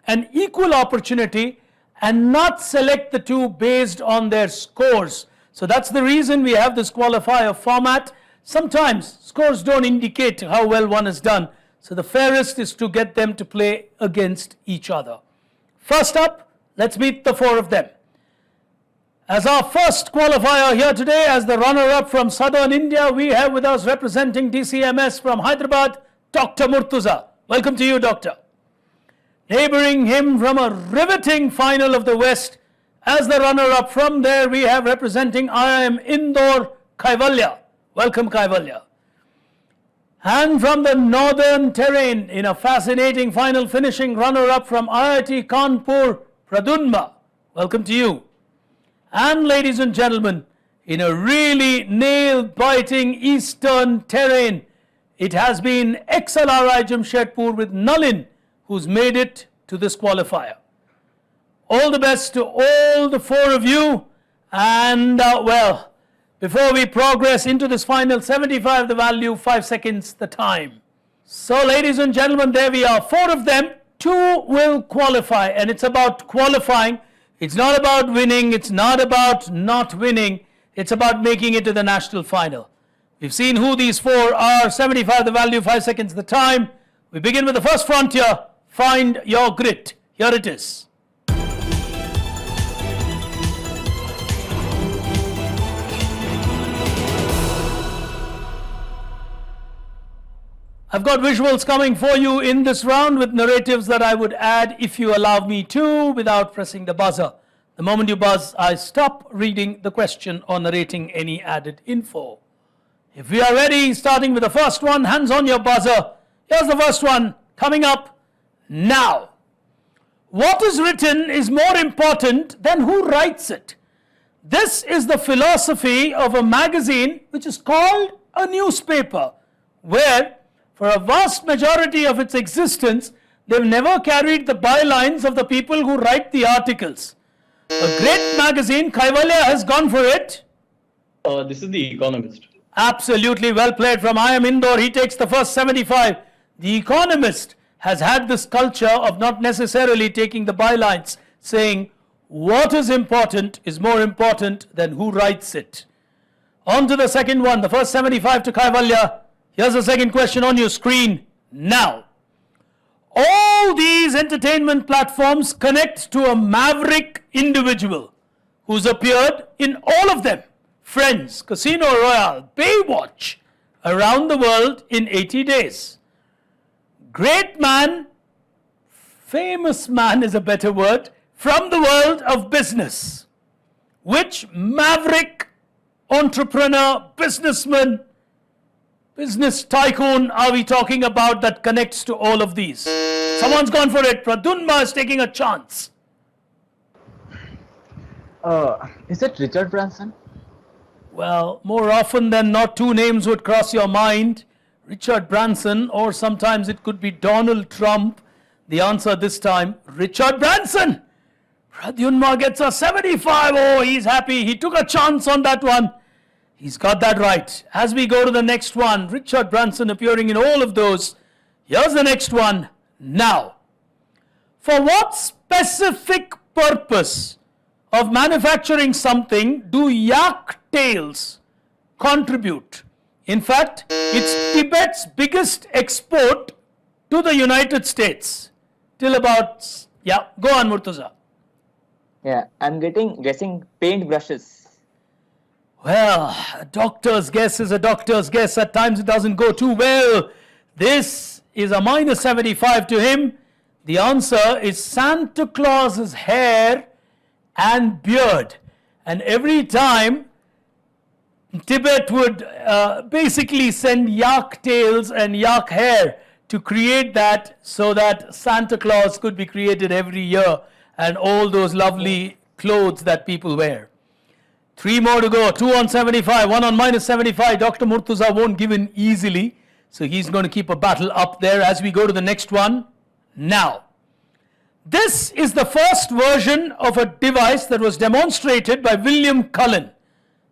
an equal opportunity and not select the 2 based on their scores. So that's the reason we have this qualifier format. Sometimes scores don't indicate how well one has done. So the fairest is to get them to play against each other. First up, let's meet the four of them. As our first qualifier here today, as the runner-up from southern India, we have with us representing DCMS from Hyderabad, Dr. Murtuza. Welcome to you, Doctor. Neighbouring him from a riveting final of the West, as the runner-up from there, we have representing IIM Indore, Kaivalya. Welcome, Kaivalya. And from the northern terrain, in a fascinating final finishing runner-up from IIT Kanpur, Pradunma. Welcome to you. And ladies and gentlemen, in a really nail-biting eastern terrain, it has been XLRI Jamshedpur with Nalin, who's made it to this qualifier. All the best to all the four of you. And well, before we progress into this final, 75 the value, 5 seconds the time. So ladies and gentlemen, there we are, four of them, two will qualify, and it's about qualifying. It's not about winning, it's not about not winning, it's about making it to the national final. We've seen who these four are, 75 the value, 5 seconds the time. We begin with the first frontier, Find Your Grit. Here it is. I've got visuals coming for you in this round with narratives that I would add if you allow me to without pressing the buzzer. The moment you buzz, I stop reading the question or narrating any added info. If we are ready, starting with the first one, hands on your buzzer. Here's the first one coming up now. What is written is more important than who writes it. This is the philosophy of a magazine which is called a newspaper, where for a vast majority of its existence, they've never carried the bylines of the people who write the articles. A great magazine, Kaivalya has gone for it. This is The Economist. Absolutely well played from IIM Indore. He takes the first 75. The Economist has had this culture of not necessarily taking the bylines, saying what is important is more important than who writes it. On to the second one, the first 75 to Kaivalya. Here's the second question on your screen now. All these entertainment platforms connect to a maverick individual who's appeared in all of them. Friends, Casino Royale, Baywatch, around the world in 80 days. Great man, famous man is a better word, from the world of business. Which maverick entrepreneur, businessman, business tycoon are we talking about that connects to all of these? Someone's gone for it. Pradunma is taking a chance. Is it Richard Branson? Well, more often than not, two names would cross your mind. Richard Branson, or sometimes it could be Donald Trump. The answer this time, Richard Branson. Pradunma gets a 75. Oh, he's happy. He took a chance on that one. He's got that right. As we go to the next one, Richard Branson appearing in all of those. Here's the next one now. For what specific purpose of manufacturing something do yak tails contribute? In fact, it's Tibet's biggest export to the United States. Till about, yeah, go on, Murtuza. Yeah, I'm guessing paint brushes. Well, a doctor's guess is a doctor's guess. At times it doesn't go too well. This is a minus 75 to him. The answer is Santa Claus's hair and beard. And every time Tibet would basically send yak tails and yak hair to create that so that Santa Claus could be created every year and all those lovely clothes that people wear. 3 more to go, 2 on 75, 1 on minus 75. Dr. Murtuza won't give in easily, so he's going to keep a battle up there as we go to the next one. Now, this is the first version of a device that was demonstrated by William Cullen.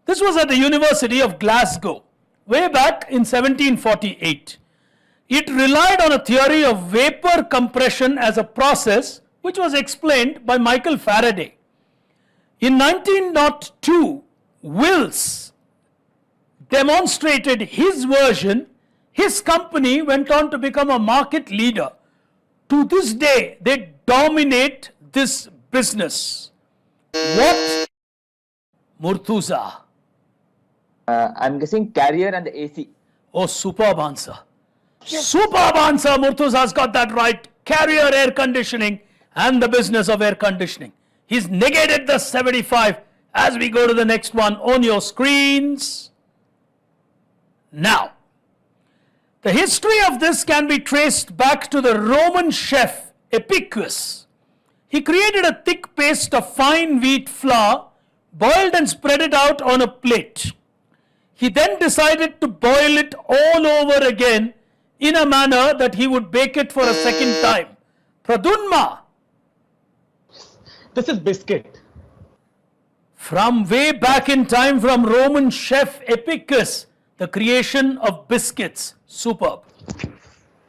This was at the University of Glasgow, way back in 1748. It relied on a theory of vapor compression as a process, which was explained by Michael Faraday. In 1902, Wills demonstrated his His company went on to become a market leader. To this day, they dominate this business. What? Murtuza. I'm guessing carrier and the AC. Oh, superb answer. Superb answer. Murtuza's got that right. Carrier air conditioning and the business of air conditioning. He's negated the 75 as we go to the next one on your screens. Now, the history of this can be traced back to the Roman chef Epicurus. He created a thick paste of fine wheat flour, boiled and spread it out on a plate. He then decided to boil it all over again in a manner that he would bake it for a second time. Pradunma. This is biscuit. From way back in time, from Roman chef Epicurus, the creation of biscuits. Superb.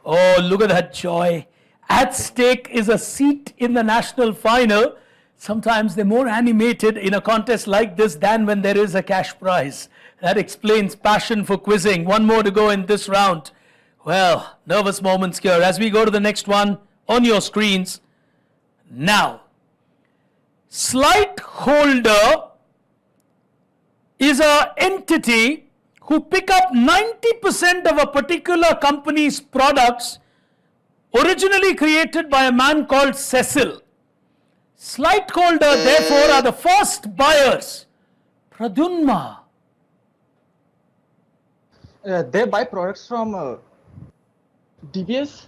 Oh, look at that joy. At stake is a seat in the national final. Sometimes they're more animated in a contest like this than when there is a cash prize. That explains passion for quizzing. One more to go in this round. Well, nervous moments here as we go to the next one on your screens. Now, slight holder is an entity who pick up 90% of a particular company's products originally created by a man called Cecil. Slight holder, therefore, are the first buyers. Pradunma. They buy products from DBS,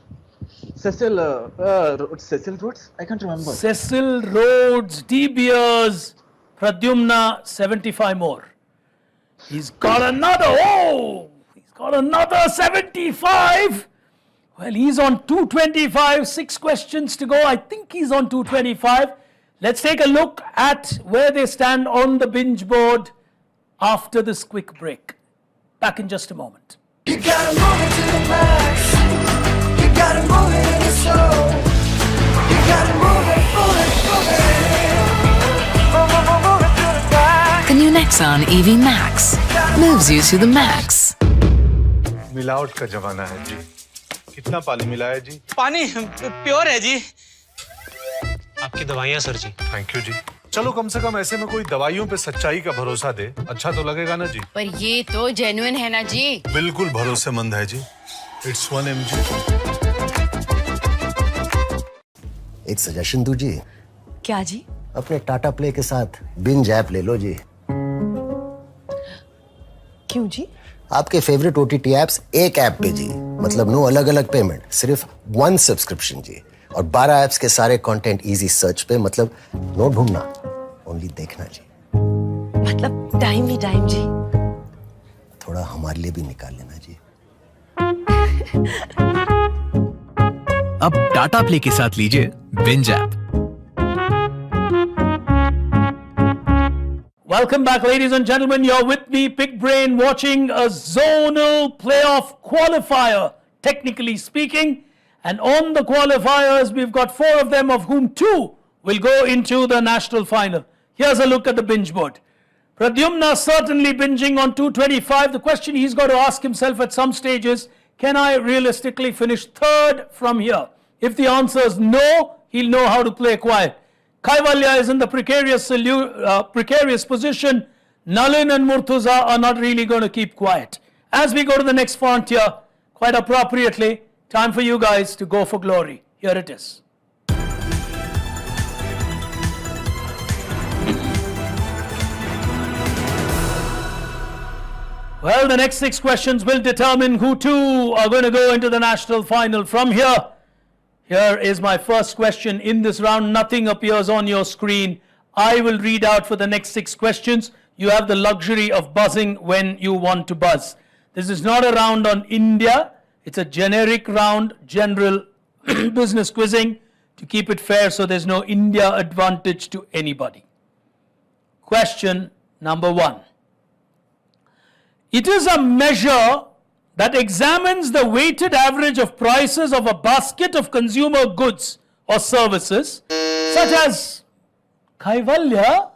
Cecil Rhodes. I can't remember. Cecil Rhodes, DBS, Pradyumna, 75 more. He's got another, he's got another 75. Well, he's on 225, 6 questions to go. I think he's on 225. Let's take a look at where they stand on the binge board after this quick break. Back in just a moment. You gotta move it to the max. You gotta move it in the soul. You gotta move it, move it, move it. Move it to the max. The new Nexon EV Max moves you to the max. मिलावट का जमाना है जी। कितना पानी मिलाया जी? पानी pure है जी। आपकी दवाइयाँ सर जी। थैंक यू जी। चलो कम से कम ऐसे में कोई दवाइयों पे सच्चाई का भरोसा दे, अच्छा तो लगेगा ना जी। पर ये तो जेन्युइन है ना जी। बिल्कुल भरोसेमंद है जी। It's 1 mg। एक सजेशन दूं जी। क्या जी? अपने टाटा प्ले के साथ बिंज ऐप ले लो जी। क्यों जी? आपके फेवरेट OTT ऐप्स एक ऐप पे जी, मतलब नो अलग अलग पेमेंट, सिर्फ 1 सब्सक्रिप्शन जी, और 12 ऐप्स के सारे कंटेंट इजी सर्च पे, मतलब नो ढूंढना, ओनली देखना जी। मतलब टाइम ही टाइम जी। थोड़ा हमारे लिए भी निकाल लेना जी। अब टाटा प्ले के साथ लीजिए binge app. Welcome back, ladies and gentlemen. You're with me, Big Brain, watching a zonal playoff qualifier, technically speaking. And on the qualifiers, we've got 4 of them, of whom 2 will go into the national final. Here's a look at the binge board. Pradyumna certainly binging on 225. The question he's got to ask himself at some stage is, can I realistically finish 3rd from here? If the answer is no, he'll know how to play quiet. Kaivalya is in the precarious position. Nalin and Murtuza are not really going to keep quiet. As we go to the next frontier, quite appropriately, time for you guys to go for glory. Here it is. Well, the next 6 questions will determine who 2 are going to go into the national final from here. Here is my first question in this round. Nothing appears on your screen. I will read out for the next 6 questions. You have the luxury of buzzing when you want to buzz. This is not a round on India. It's a generic round, general business quizzing to keep it fair so there's no India advantage to anybody. Question number 1. It is a measure that examines the weighted average of prices of a basket of consumer goods or services, such as Kaivalya.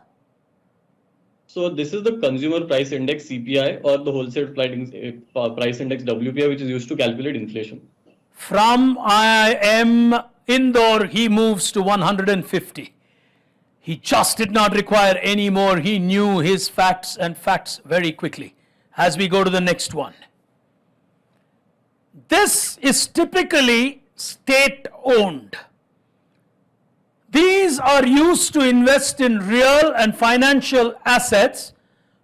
So this is the consumer price index CPI or the wholesale price index WPI, which is used to calculate inflation. From IIM Indore, he moves to 150. He just did not require any more. He knew his facts and facts very quickly. As we go to the next one. This is typically state-owned. These are used to invest in real and financial assets,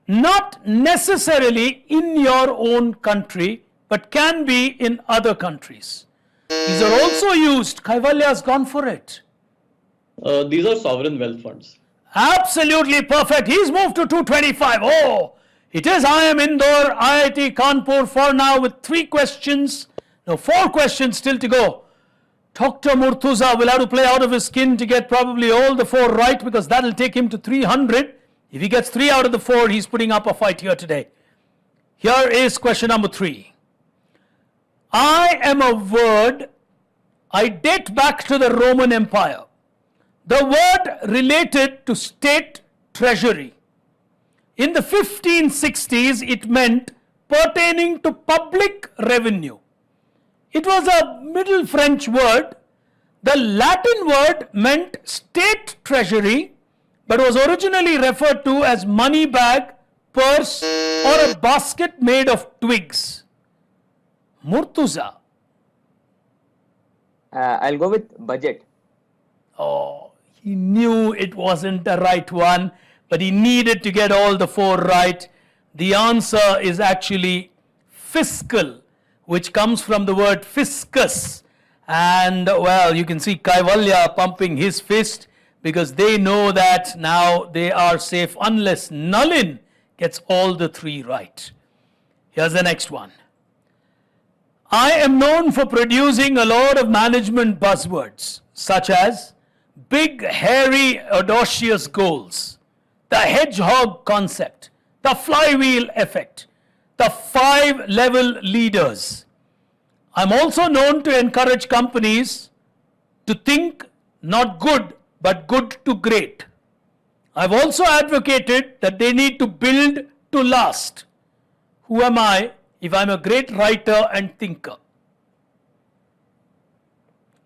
not necessarily in your own country, but can be in other countries. These are also used. Kaivalya has gone for it. These are sovereign wealth funds. Absolutely perfect. He's moved to 225. Oh, it is IIM Indore, IIT Kanpur for now with 3 questions. No, 4 questions still to go. Dr. Murtuza will have to play out of his skin to get probably all the 4 right, because that will take him to 300. If he gets 3 out of the 4, he's putting up a fight here today. Here is question number 3. I am a word, I date back to the Roman Empire. The word related to state treasury. In the 1560s, it meant pertaining to public revenue. It was a Middle French word. The Latin word meant state treasury, but was originally referred to as money bag, purse, or a basket made of twigs. Murtuza. I'll go with budget. Oh, he knew it wasn't the right one, but he needed to get all the 4 right. The answer is actually fiscal, which comes from the word fiscus. And well, you can see Kaivalya pumping his fist because they know that now they are safe unless Nalin gets all the 3 right. Here's the next one. I am known for producing a lot of management buzzwords such as big, hairy, audacious goals, the hedgehog concept, the flywheel effect, the 5-level leaders. I'm also known to encourage companies to think not good, but good to great. I've also advocated that they need to build to last. Who am I if I'm a great writer and thinker?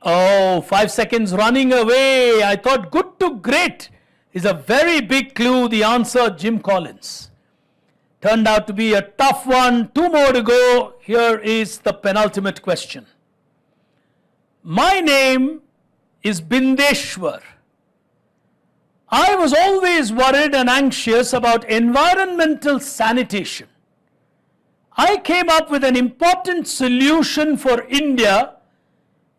Oh, 5 seconds running away. I thought good to great is a very big clue. The answer, Jim Collins. Turned out to be a tough one. 2 more to go. Here is the penultimate question. My name is Bindeshwar. I was always worried and anxious about environmental sanitation. I came up with an important solution for India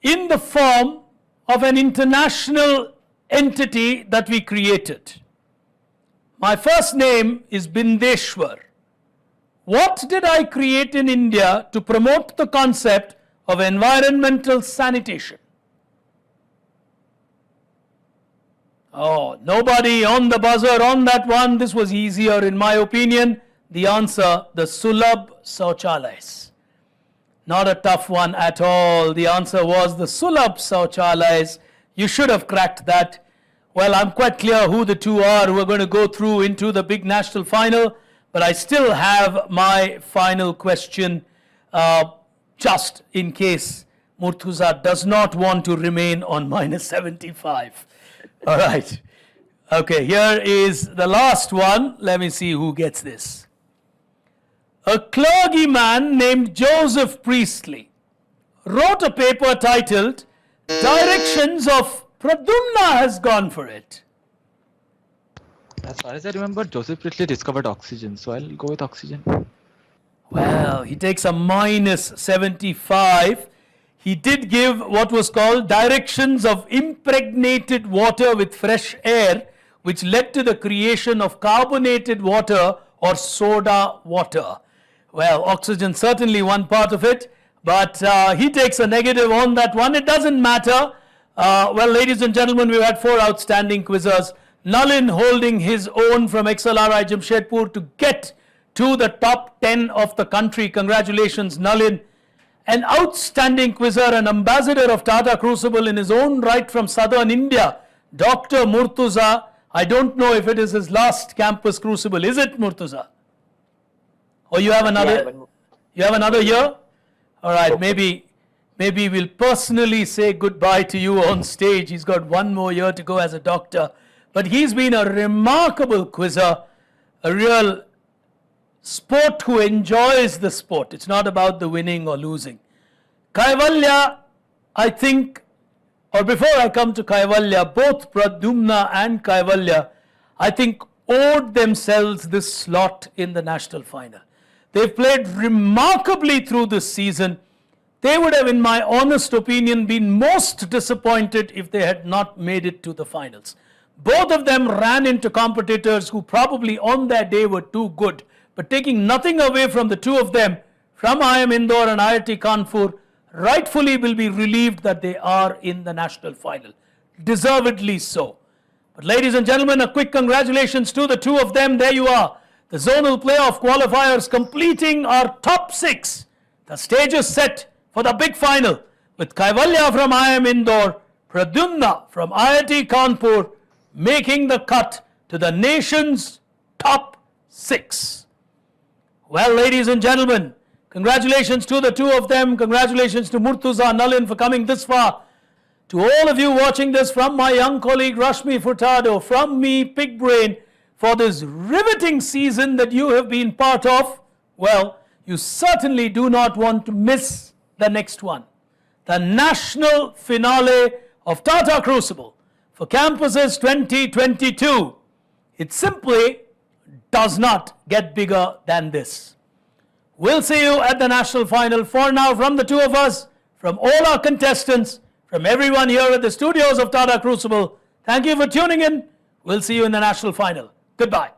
in the form of an international entity that we created. My first name is Bindeshwar. What did I create in India to promote the concept of environmental sanitation? Oh, nobody on the buzzer on that one. This was easier in my opinion. The answer, the Sulabh Sauchalais. Not a tough one at all. The answer was the Sulabh Sauchalais. You should have cracked that. Well, I'm quite clear who the 2 are who are going to go through into the big national final, but I still have my final question just in case Murtuza does not want to remain on minus 75. All right. Okay, here is the last one. Let me see who gets this. A clergyman named Joseph Priestley wrote a paper titled Directions of Pradyumna has gone for it. As far as I remember, Joseph Priestley discovered oxygen, so I'll go with oxygen. Well, he takes a minus 75. He did give what was called directions of impregnated water with fresh air, which led to the creation of carbonated water or soda water. Well, oxygen certainly one part of it, but he takes a negative on that one. It doesn't matter. Well, ladies and gentlemen, we've had 4 outstanding quizzers. Nalin holding his own from XLRI Jamshedpur to get to the top 10 of the country. Congratulations, Nalin. An outstanding quizzer, an ambassador of Tata Crucible in his own right from southern India, Dr. Murtuza, I don't know if it is his last campus crucible. Is it, Murtuza? Or you have another? You have another year? All right, maybe we'll personally say goodbye to you on stage. He's got one more year to go as a doctor. But he's been a remarkable quizzer, a real sport who enjoys the sport. It's not about the winning or losing. Kaivalya, I think, or before I come to Kaivalya, both Pradyumna and Kaivalya, I think, owed themselves this slot in the national final. They've played remarkably through this season. They would have, in my honest opinion, been most disappointed if they had not made it to the finals. Both of them ran into competitors who probably on their day were too good. But taking nothing away from the two of them, from IIM Indore and IIT Kanpur, rightfully will be relieved that they are in the national final. Deservedly so. But ladies and gentlemen, a quick congratulations to the two of them. There you are. The zonal playoff qualifiers completing our top 6. The stage is set for the big final with Kaivalya from IIM Indore, Pradyumna from IIT Kanpur making the cut to the nation's top 6. Well, ladies and gentlemen, congratulations to the two of them. Congratulations to Murtuza Nalin for coming this far. To all of you watching this, from my young colleague Rashmi Furtado, from me, Pig Brain, for this riveting season that you have been part of, well, you certainly do not want to miss the next one. The national finale of Tata Crucible for Campuses 2022. It simply does not get bigger than this. We'll see you at the national final. For now, from the two of us, from all our contestants, from everyone here at the studios of Tata Crucible, thank you for tuning in. We'll see you in the national final. Goodbye.